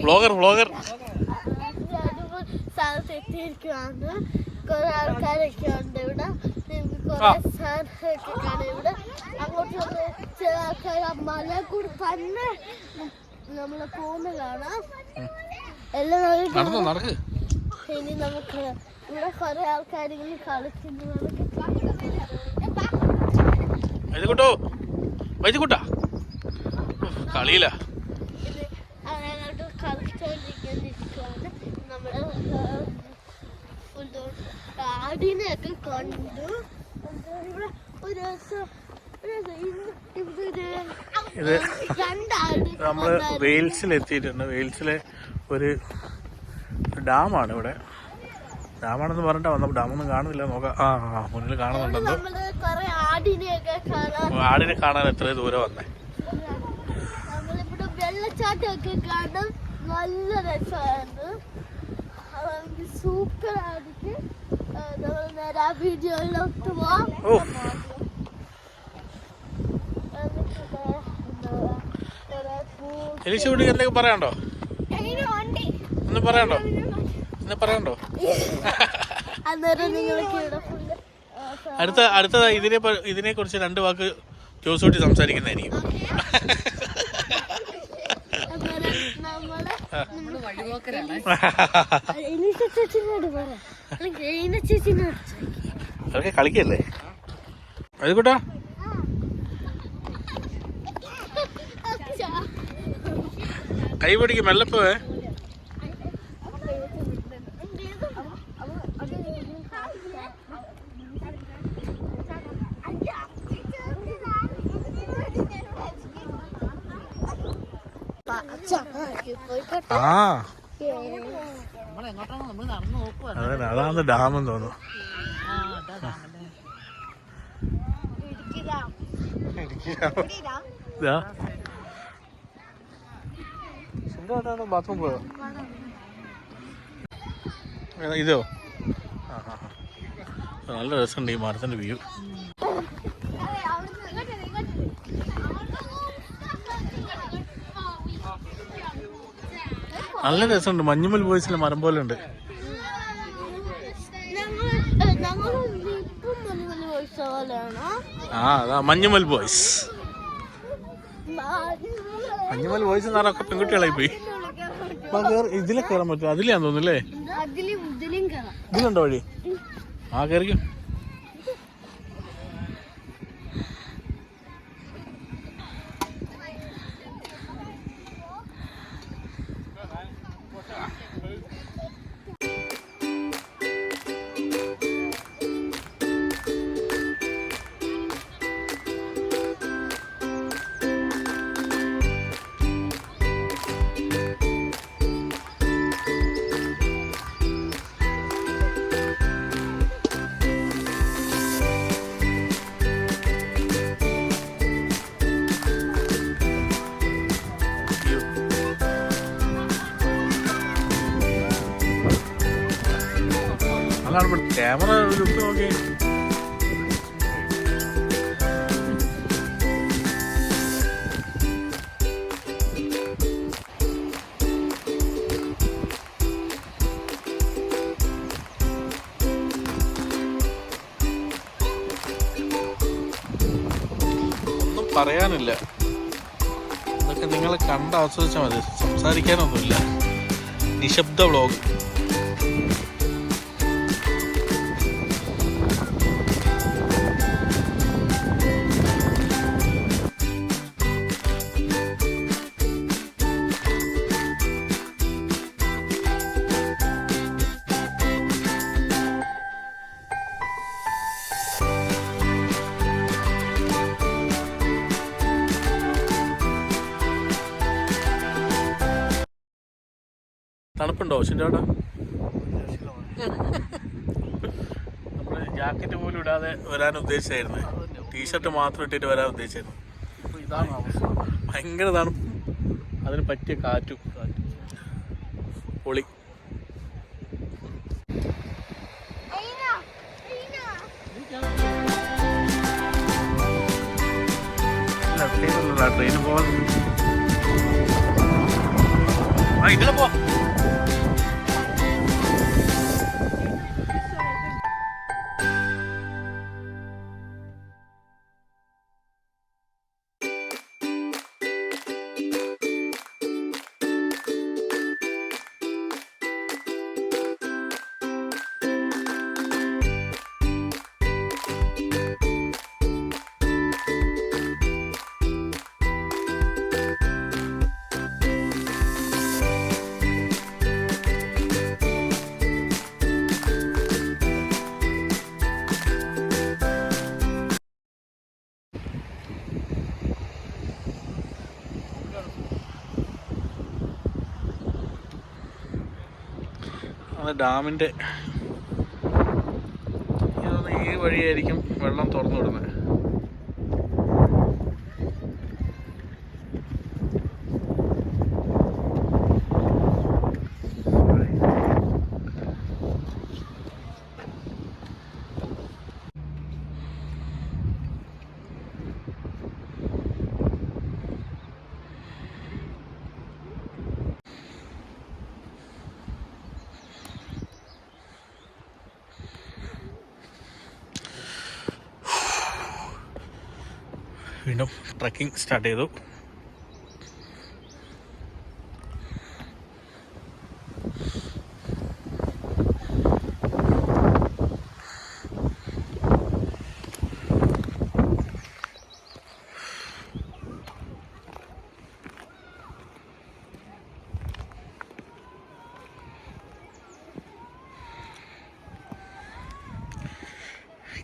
Vlogger സ്ഥലത്ത് എത്തിയിരിക്കുകയാണ്. കുറെ ആൾക്കാരൊക്കെ ഉണ്ട് ഇവിടെ. കുറെ സാധനമൊക്കെ കാണാം ഇവിടെ. അങ്ങോട്ട് വന്ന് ചില ആൾക്കാർ മല കൂടി തന്നെ നമ്മള് പോകുന്നതാണ്. എല്ലാം ഇനി നമുക്ക് ഇവിടെ കുറെ ആൾക്കാരിങ്ങനെ കളിക്കുന്നതാണ്. കളിയില്ല കളിച്ചോണ്ടിരിക്കുകയാണ്. നമ്മള് ആടിനെയൊക്കെ കണ്ടു. ഇവിടെ ഒരു ദിവസം നമ്മള് വെയിൽസിൽ എത്തിയിട്ടുണ്ട്. വെയിൽസിലെ ഒരു ഡാമാണ് ഇവിടെ. ഡാമാണെന്ന് പറഞ്ഞിട്ടാ വന്നപ്പോ ഡാമൊന്നും കാണുന്നില്ല. നോക്കാം. മുന്നിൽ കാണുന്നുണ്ടെന്ന്. ആടിനെ കാണാൻ എത്ര ദൂരം വന്നേ. നമ്മളിവിടെ വെള്ളച്ചാട്ടമൊക്കെ കാണാൻ നല്ല രസമാണ്. സൂപ്പർ ആയിട്ട് നമ്മൾ നേരെ ആ വീഡിയോയിലോട്ട് പോവാം. എന്തെങ്കിലും പറയാണ്ടോ? അന്നേരം നിങ്ങൾക്ക് അടുത്ത ഇതിനെ കുറിച്ച് 2 വാക്ക് ജോസൂട്ടി സംസാരിക്കുന്നതായിരിക്കും. അതൊക്കെ കളിക്കല്ലേ അതുകൂട്ടാ. കൈ പിടിക്കും മെല്ലപ്പോവേ. അതാണ് ഡാമെന്ന് തോന്നുന്നു. ബാത്റൂം പോയോ? ഇതോ? നല്ല രസമുണ്ട് ഈ മരത്തിന്റെ വ്യൂ. നല്ല രസമുണ്ട്. മഞ്ഞുമൽ ബോയ്സിലെ മരം പോലെ ഉണ്ട്. അതാ മഞ്ഞുമൽ ബോയ്സ്. മഞ്ഞുമൽ ബോയ്സ് എന്ന് പറഞ്ഞാൽ പെൺകുട്ടികളായി പോയി. ഇതിലെ കയറാൻ പറ്റും. അതിലാന്ന് തോന്നുന്നല്ലേ? ഇതിലുണ്ടോ വഴി? കയറിക്കും. ക്യാമറ നോക്കി ഒന്നും പറയാനില്ല. ഇതൊക്കെ നിങ്ങൾ കണ്ട് ആസ്വദിച്ചാൽ മതി. സംസാരിക്കാനൊന്നുമില്ല. നിശബ്ദ വ്ളോഗ്. തണുപ്പുണ്ടോ ചിന്തോട്ടാ? നമ്മള് ജാക്കറ്റ് പോലും ഇടാതെ വരാൻ ഉദ്ദേശിച്ചായിരുന്നു. ടീഷർട്ട് മാത്രം ഇട്ടിട്ട് വരാൻ ഉദ്ദേശിച്ചായിരുന്നു. ഭയങ്കര തണുപ്പും അതിന് പറ്റിയ കാറ്റും. പൊളി. ട്രെയിന് പോകാൻ ആ ഇതിലെ പോ. ഡാമിൻ്റെ ഈ വഴിയായിരിക്കും വെള്ളം തുറന്നു വിടുന്നത്. വീണ്ടും ട്രക്കിംഗ് സ്റ്റാർട്ട് ചെയ്തു.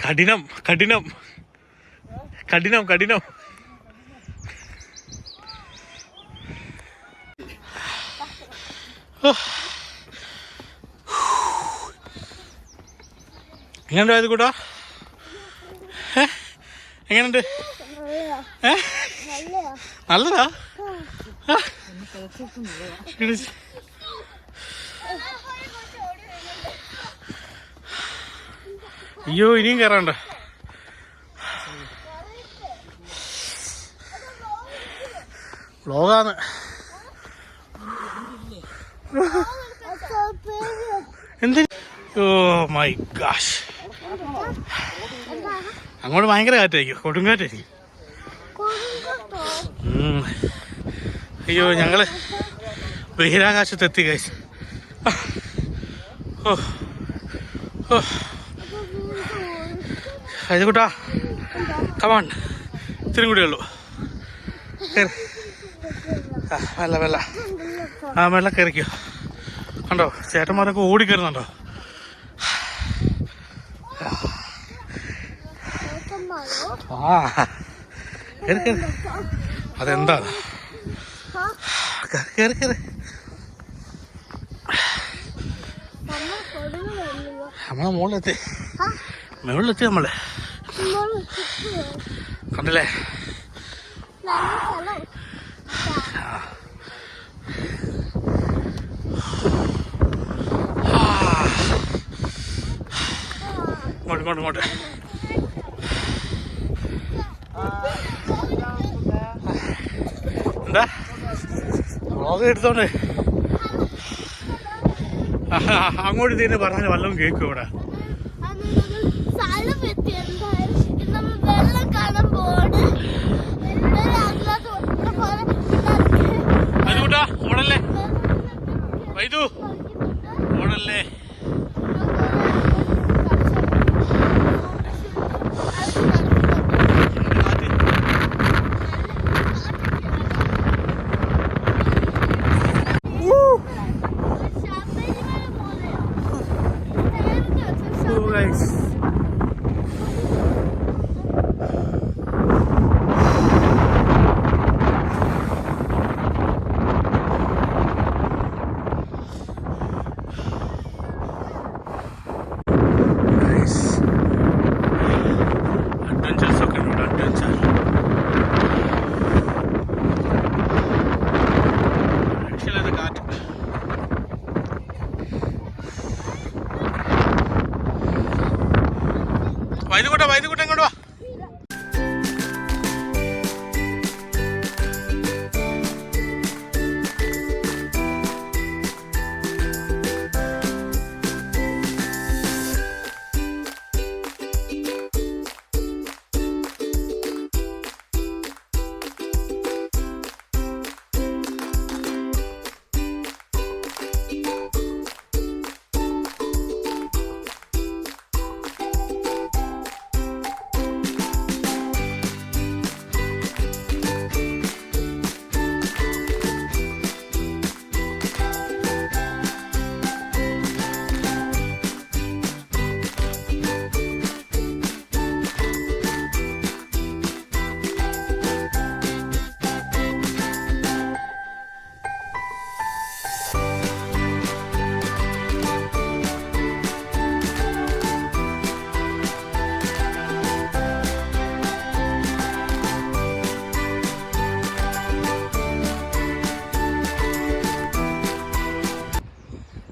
കഠിനം കഠിനം കഠിനം കഠിനം. എങ്ങനെയുണ്ട് ഇത് കൂട്ടാ? എങ്ങനെയുണ്ട്? നല്ലതാ? അയ്യോ ഇനിയും കയറാണ്ട. വ്ളോഗാണ്. എന്ത്? Oh my gosh. അങ്ങോട്ട് ഭയങ്കര കാറ്റായിരിക്കും, കൊടുങ്കാറ്റായിരിക്കും. അയ്യോ ഞങ്ങള് ബഹിരാകാശത്തെത്തി ഗൈസ്. ഓ ഓ ഇത് കൂട്ടാ, കമാൺ, ഇത്തിരി കൂടെ ഉള്ളൂ. വെല്ല വെല്ല ആ വെള്ള കയറിക്കോ. കണ്ടോ ചേട്ടന്മാരൊക്കെ ഓടിക്കയറുന്നുണ്ടോ? ആ കയറി കയറി. അതെന്താ കയറി കയറി. നമ്മളെ മുകളിലെത്തി, മുകളിലെത്തി നമ്മള്. കണ്ടില്ലേ? ഇങ്ങോട്ട് ഇങ്ങോട്ട് ഇങ്ങോട്ട്. എന്താ വ്ളോഗ് എടുത്തോണ്ട് അങ്ങോട്ട് തിരിഞ്ഞ് പറഞ്ഞാൽ വല്ലതും കേൾക്കും ഇവിടെ. അതുകൂട്ടാ ഓടല്ലേ വൈദു, ഓടല്ലേ.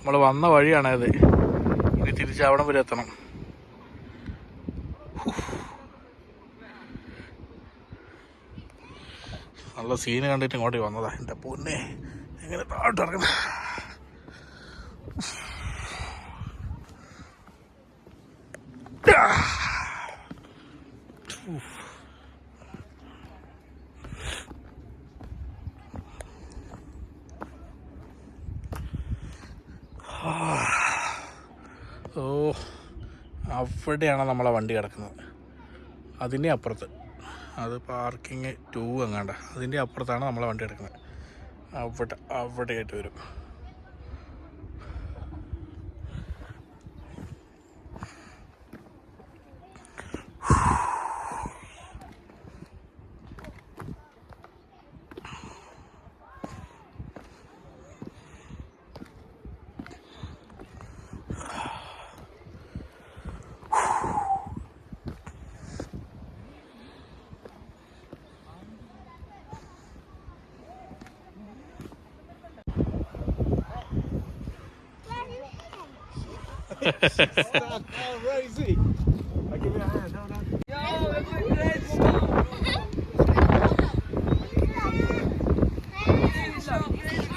നമ്മൾ വന്ന വഴിയാണത്. ഇനി തിരിച്ച് അവിടം വരെ എത്തണം. നല്ല സീന് കണ്ടിട്ട് ഇങ്ങോട്ട് വന്നതാ. എൻ്റെ പൊന്നെ എങ്ങനെ താഴോട്ട് ഇറങ്ങുന്നത്. ഓ, അവിടെയാണ് നമ്മളെ വണ്ടി കിടക്കുന്നത്. അതിൻ്റെ അപ്പുറത്ത്, അത് പാർക്കിങ് 2 എങ്ങാണ്ട, അതിൻ്റെ അപ്പുറത്താണ് നമ്മളെ വണ്ടി കിടക്കുന്നത്. അവിടെ ആയിട്ട് വരും.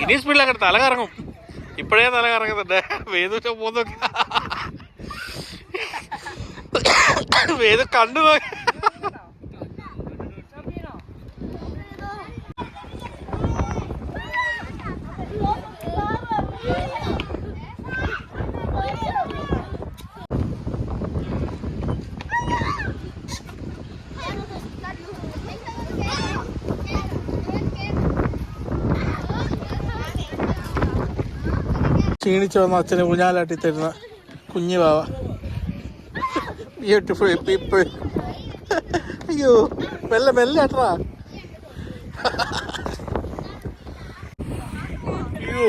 ഇനി സ്പീഡിലൊക്കെ തല കറങ്ങും. ഇപ്പോഴേ തല കറങ്ങുന്നുണ്ട്. വേദ പോകുന്നൊക്കെ വേദ കണ്ടു നോക്കി. ക്ഷീണിച്ച് വന്ന അച്ഛനെ ഊഞ്ഞാലാട്ടി തരുന്ന കുഞ്ഞു വാവ. Beautiful people. അയ്യോ, മെല്ലെ മെല്ലെ ആട്ടറാ. അയ്യോ,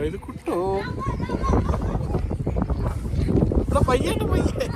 ഇത് കുട്ടോ. പയ്യന്റെ പയ്യേ.